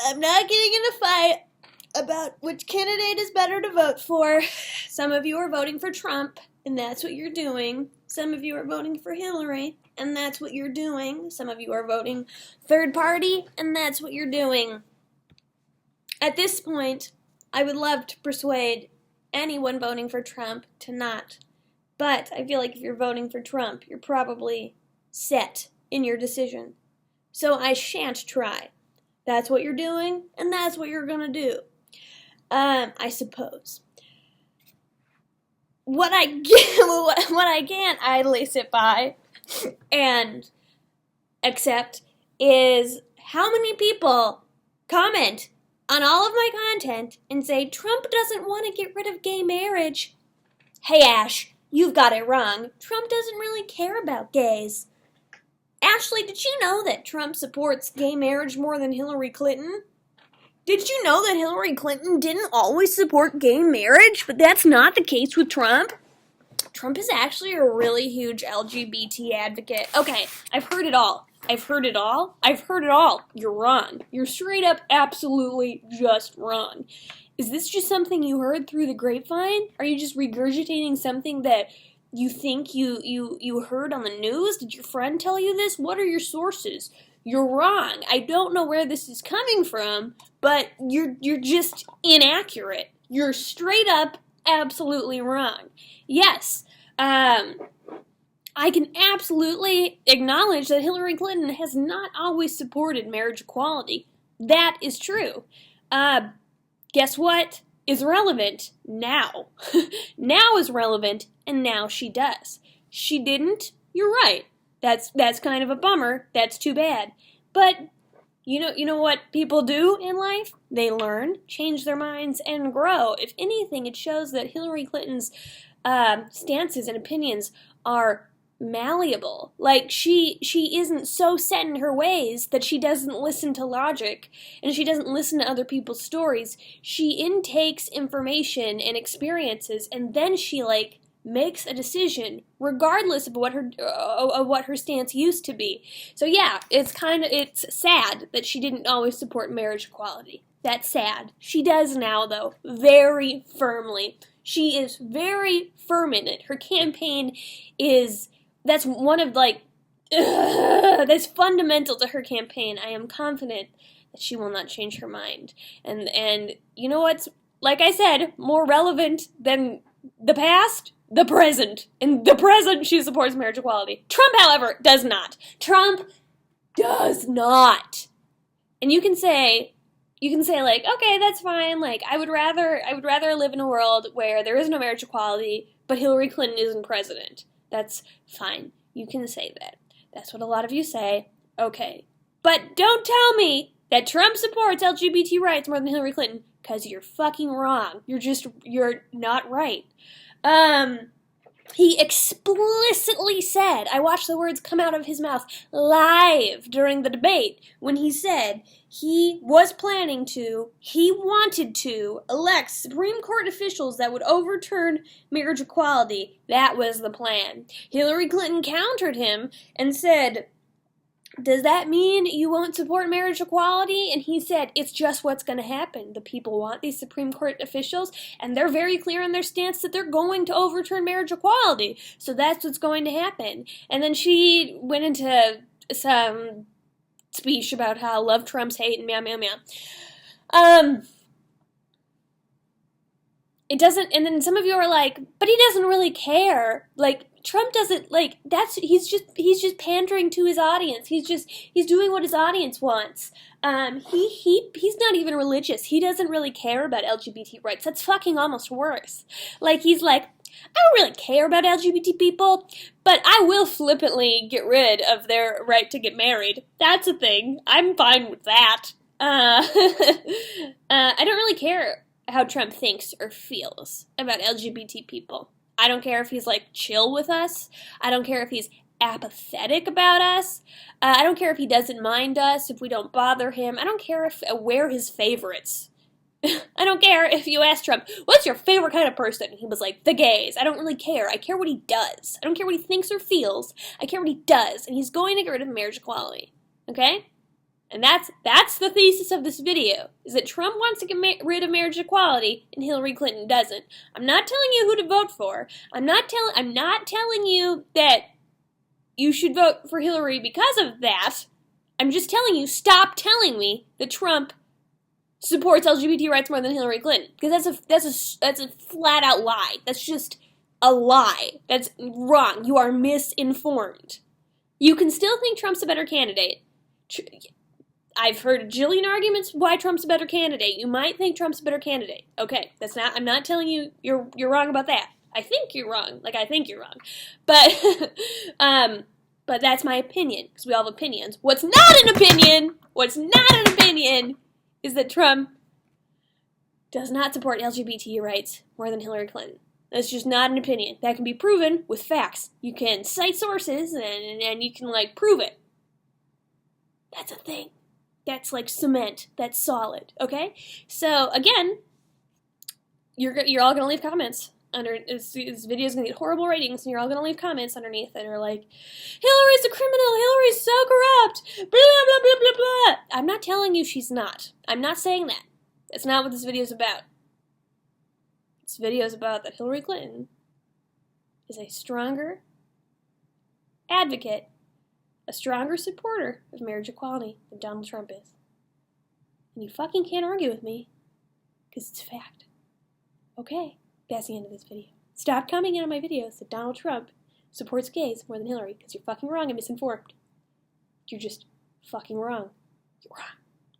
I'm not getting in a fight about which candidate is better to vote for. Some of you are voting for Trump, and that's what you're doing. Some of you are voting for Hillary, and that's what you're doing. Some of you are voting third party, and that's what you're doing. At this point, I would love to persuade anyone voting for Trump to not. But I feel like if you're voting for Trump, you're probably set in your decision. So I shan't try. That's what you're doing, and that's what you're gonna do. I suppose. What I can't idly sit by and accept is how many people comment on all of my content and say Trump doesn't want to get rid of gay marriage. Hey Ash, you've got it wrong. Trump doesn't really care about gays. Ashley, did you know that Trump supports gay marriage more than Hillary Clinton? Did you know that Hillary Clinton didn't always support gay marriage, but that's not the case with Trump? Trump is actually a really huge LGBT advocate. Okay, I've heard it all. I've heard it all. You're wrong. You're straight up absolutely just wrong. Is this just something you heard through the grapevine? Are you just regurgitating something that you think you heard on the news? Did your friend tell you this? What are your sources? You're wrong. I don't know where this is coming from, but you're just inaccurate. You're straight up absolutely wrong. Yes, I can absolutely acknowledge that Hillary Clinton has not always supported marriage equality. That is true. Guess what is relevant now? Now is relevant, and now she does. She didn't? You're right. That's kind of a bummer. That's too bad. But you know what people do in life? They learn, change their minds, and grow. If anything, it shows that Hillary Clinton's stances and opinions are malleable. Like, she isn't so set in her ways that she doesn't listen to logic and she doesn't listen to other people's stories. She intakes information and experiences, and then she makes a decision regardless of what her stance used to be. So yeah, it's sad that she didn't always support marriage equality. That's sad. She does now, though, very firmly. She is very firm in it. Her campaign that's one of that's fundamental to her campaign. I am confident that she will not change her mind. And you know what's, like I said, more relevant than the past? The present. In the present, she supports marriage equality. Trump, however, does not. Trump does not. And you can say okay, that's fine. I would rather live in a world where there is no marriage equality, but Hillary Clinton isn't president. That's fine. You can say that. That's what a lot of you say. Okay. But don't tell me that Trump supports LGBT rights more than Hillary Clinton, because you're fucking wrong. You're not right. He explicitly said, I watched the words come out of his mouth live during the debate, when he said he wanted to elect Supreme Court officials that would overturn marriage equality. That was the plan. Hillary Clinton countered him and said, does that mean you won't support marriage equality? And he said, it's just what's going to happen. The people want these Supreme Court officials, and they're very clear in their stance that they're going to overturn marriage equality. So that's what's going to happen. And then she went into some speech about how love trumps hate and meow, meow, meow. It doesn't, and then some of you are like, but he doesn't really care. Trump doesn't, he's just pandering to his audience. He's doing what his audience wants. He's not even religious. He doesn't really care about LGBT rights. That's fucking almost worse. He's like, I don't really care about LGBT people, but I will flippantly get rid of their right to get married. That's a thing. I'm fine with that. I don't really care how Trump thinks or feels about LGBT people. I don't care if he's chill with us. I don't care if he's apathetic about us. I don't care if he doesn't mind us, if we don't bother him. I don't care if we're his favorites. I don't care if you ask Trump, what's your favorite kind of person? And he was like, the gays. I don't really care. I care what he does. I don't care what he thinks or feels. I care what he does. And he's going to get rid of marriage equality. Okay? And that's the thesis of this video, is that Trump wants to get rid of marriage equality and Hillary Clinton doesn't. I'm not telling you who to vote for. I'm not telling you that you should vote for Hillary because of that. I'm just telling you, stop telling me that Trump supports LGBT rights more than Hillary Clinton, because that's a flat out lie. That's just a lie. That's wrong. You are misinformed. You can still think Trump's a better candidate. I've heard a jillion arguments why Trump's a better candidate. You might think Trump's a better candidate. Okay, I'm not telling you you're wrong about that. I think you're wrong. I think you're wrong. But but that's my opinion, because we all have opinions. What's not an opinion is that Trump does not support LGBT rights more than Hillary Clinton. That's just not an opinion. That can be proven with facts. You can cite sources and you can prove it. That's a thing. That's like cement. That's solid. Okay? So again, you're all gonna leave comments under this video's gonna get horrible ratings, and you're all gonna leave comments underneath that are like, Hillary's a criminal, Hillary's so corrupt, blah blah blah blah blah. I'm not telling you she's not. I'm not saying that. That's not what this video's about. This video's about that Hillary Clinton is a stronger advocate, a stronger supporter of marriage equality than Donald Trump is. And you fucking can't argue with me, because it's fact. Okay, that's the end of this video. Stop commenting on my videos that Donald Trump supports gays more than Hillary, because you're fucking wrong and misinformed. You're just fucking wrong. You're wrong.